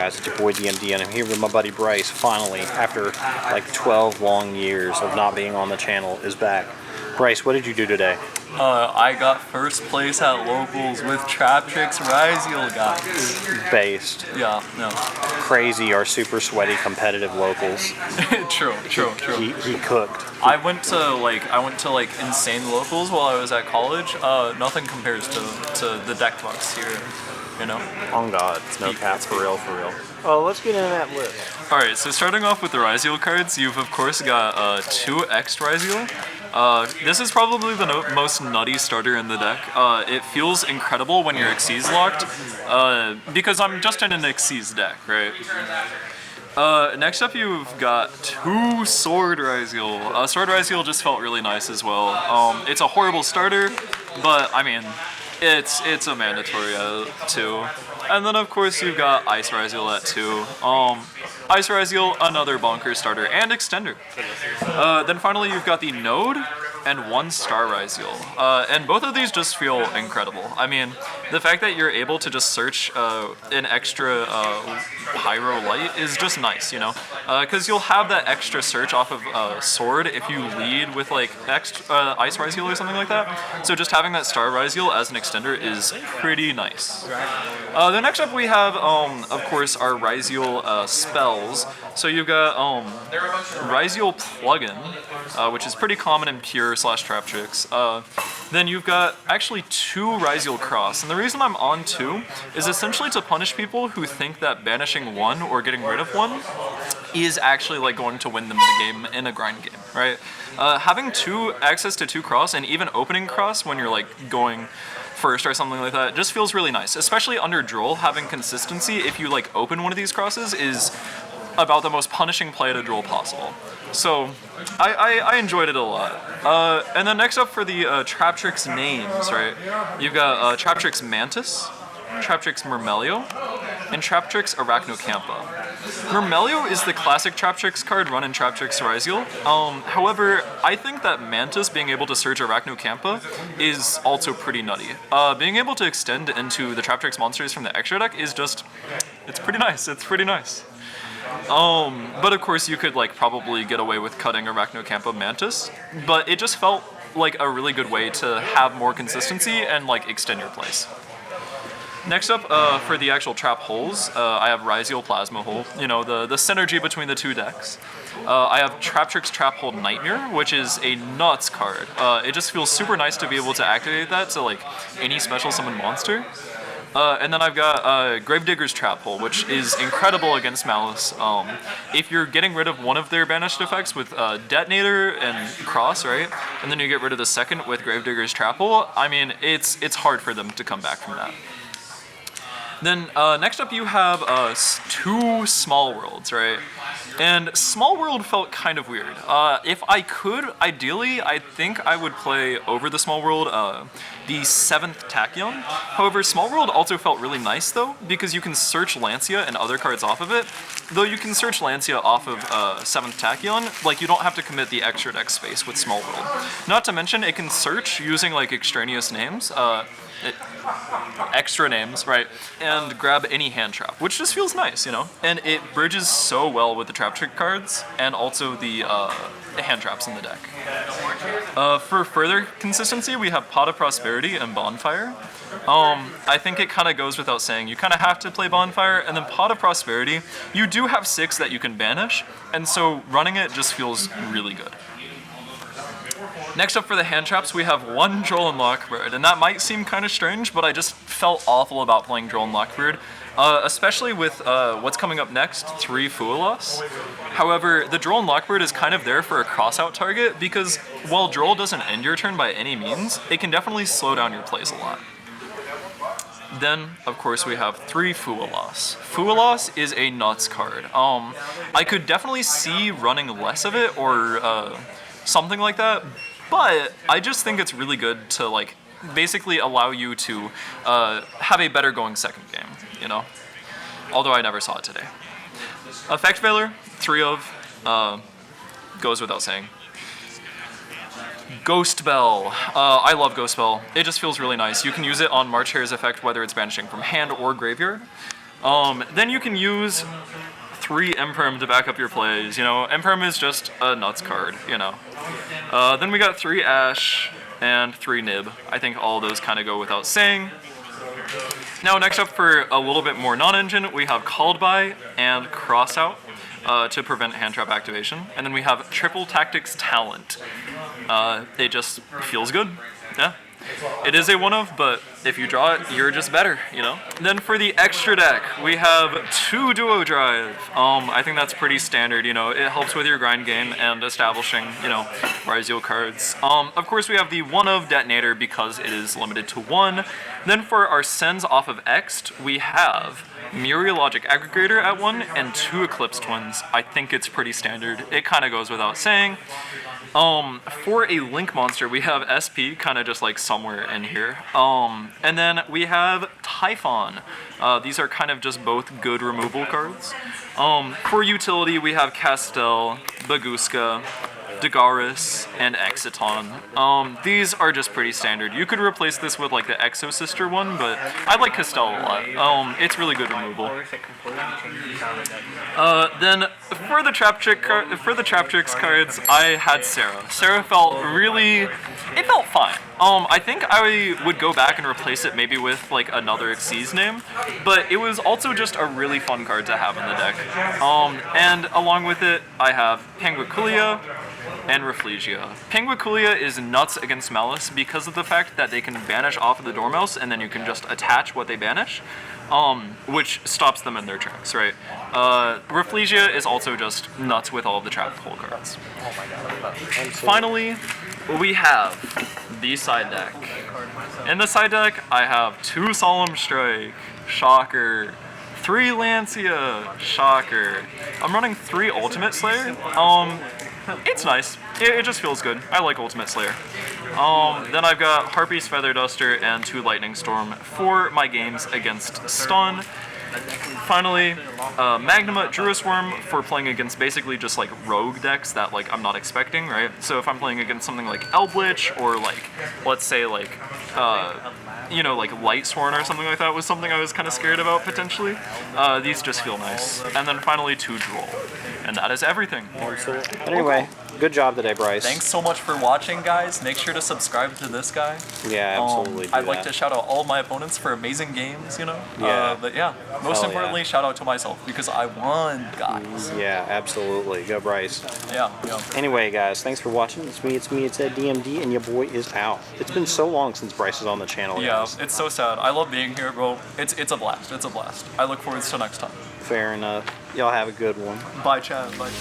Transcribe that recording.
guys? It's your boy DMD, and I'm here with my buddy Bryce. Finally, after like 12 long years of not being on the channel, is back. Bryce, what did you do today? I got first place at locals with Traptrix Ryzeal, guys. Based. Yeah, no. Crazy, our super sweaty competitive locals. True. He cooked. I went to insane locals while I was at college. Nothing compares to the deck bucks here, you know. On God, it's no cap, for real. Oh, let's get into that list. Alright, so starting off with the Ryzeal cards, you've of course got 2 X Ryzeal. This is probably the most nutty starter in the deck. It feels incredible when your Xyz locked, because I'm just in an Xyz deck, right? Next up you've got 2 Sword Ryzeal. Sword Ryzeal just felt really nice as well. It's a horrible starter, but I mean, it's a mandatory at 2. And then of course you've got Ice Ryzeal at 2. Ice Ryzeal, another bonker starter and extender. Then finally you've got the Node and 1 Star Ryzeal. And both of these just feel incredible. I mean, the fact that you're able to just search an extra Pyro Light is just nice, you know? Because you'll have that extra search off of Sword if you lead with like Ice Ryzeal or something like that. So just having that Star Ryzeal as an extender is pretty nice. Then next up we have, of course, our Ryzeal spells. So you've got Ryzeal Plugin, which is pretty common in Pure / Traptrix. Then you've got actually 2 Ryzeal Cross, and the reason I'm on 2 is essentially to punish people who think that banishing 1 or getting rid of 1 is actually like going to win them the game in a grind game, right? Having access to 2 Cross and even opening Cross when you're like going first or something like that just feels really nice, especially under Droll. Having consistency if you like open one of these crosses is about the most punishing play to Droll possible. So I enjoyed it a lot. And then next up for the Traptrix names, right? You've got Traptrix Mantis, Traptrix Myrmelio, and Traptrix Arachnocampa. Myrmelio is the classic Traptrix card run in Traptrix Ryzeal. However, I think that Mantis being able to search Arachnocampa is also pretty nutty. Being able to extend into the Traptrix monsters from the extra deck is just, it's pretty nice. But of course you could like probably get away with cutting Arachnocampa Mantis, but it just felt like a really good way to have more consistency and like extend your plays. Next up, for the actual trap holes, I have Ryzeal Plasma Hole, you know, the synergy between the 2 decks. I have Traptrix Trap Hole Nightmare, which is a nuts card. It just feels super nice to be able to activate that to like any special summon monster. And then I've got Gravedigger's Trap Hole, which is incredible against Malice. If you're getting rid of one of their banished effects with Detonator and Cross, right? And then you get rid of the second with Gravedigger's Trap Hole, I mean, it's hard for them to come back from that. Then next up you have 2 Small Worlds, right? And Small World felt kind of weird. If I could, ideally, I think I would play over the Small World the 7th Tachyon. However, Small World also felt really nice though, because you can search Lancia and other cards off of it. Though you can search Lancia off of 7th Tachyon, like you don't have to commit the extra deck space with Small World. Not to mention, it can search using like extraneous names. Extra names, right, and grab any hand trap, which just feels nice, you know? And it bridges so well with the Traptrix cards and also the hand traps in the deck. For further consistency, we have Pot of Prosperity and Bonfire. I think it kind of goes without saying, you kind of have to play Bonfire, and then Pot of Prosperity, you do have 6 that you can banish, and so running it just feels really good. Next up for the hand traps, we have 1 Droll and Lockbird, and that might seem kind of strange, but I just felt awful about playing Droll and Lockbird, especially with what's coming up next, 3 Fuelos. However, the Droll and Lockbird is kind of there for a crossout target, because while Droll doesn't end your turn by any means, it can definitely slow down your plays a lot. Then, of course, we have 3 Fuelos. Fuelos is a nuts card. I could definitely see running less of it, or something like that, but I just think it's really good to like basically allow you to have a better going second game, you know? Although I never saw it today. Effect Veiler, 3 of, goes without saying. Ghost Bell. I love Ghost Bell. It just feels really nice. You can use it on March Hare's effect whether it's banishing from hand or graveyard. Then you can use 3 Imperm to back up your plays. You know, Imperm is just a nuts card, you know. Then we got 3 Ash and 3 Nib. I think all those kind of go without saying. Now next up for a little bit more non-engine, we have Called By and Crossout to prevent hand trap activation. And then we have Triple Tactics Talent. It just feels good, yeah. It is a one-of, but if you draw it, you're just better, you know? Then for the extra deck, we have 2 Duo Drive. I think that's pretty standard, you know? It helps with your grind game and establishing, you know, Ryzeal cards. Of course, we have the one-of Detonator because it is limited to 1. Then for our sends off of Ext, we have Meteorologic Aggregator at 1 and 2 Eclipse Twins. I think it's pretty standard. It kind of goes without saying. For a Link monster, we have SP kind of just like somewhere in here. And then we have Typhon. These are kind of just both good removal cards. For utility, we have Castel, Baguska, Dagaris, and Exiton. These are just pretty standard. You could replace this with like the Exo Sister one, but I like Castel a lot. It's really good removal. Then for the Traptrix cards, I had Sarah. Sarah felt it felt fine. I think I would go back and replace it maybe with like another Xyz name, but it was also just a really fun card to have in the deck. And along with it, I have Panguiculia and Rafflesia. Panguiculia is nuts against Malice because of the fact that they can banish off of the Dormouse and then you can just attach what they banish, which stops them in their tracks, right? Rafflesia is also just nuts with all of the trap pull cards. Finally, we have the side deck. In the side deck, I have 2 Solemn Strike, shocker, 3 Lancia, shocker. I'm running 3 Ultimate Slayer. It's nice. It just feels good. I like Ultimate Slayer. Then I've got Harpy's Feather Duster and 2 Lightning Storm for my games against Stun. Finally, Magnuma Druis Worm for playing against basically just like rogue decks that like I'm not expecting, right? So if I'm playing against something like Eldritch or like, let's say like, you know, like Light Sworn or something like that was something I was kind of scared about potentially. These just feel nice. And then finally 2 Droll. And that is everything. Anyway, good job today, Bryce. Thanks so much for watching, guys. Make sure to subscribe to this guy. Yeah, absolutely. I'd like to shout out all of my opponents for amazing games, you know? Yeah. But yeah, most importantly, shout out to myself because I won, guys. Yeah, absolutely. Go, Bryce. Yeah. Anyway, guys, thanks for watching. It's me, it's Ed DMD, and your boy is out. It's been so long since Bryce is on the channel, Yeah, guys. it's so sad. I love being here, bro. It's a blast. It's a blast. I look forward to next time. Fair enough. Y'all have a good one. Bye, Chad. Bye.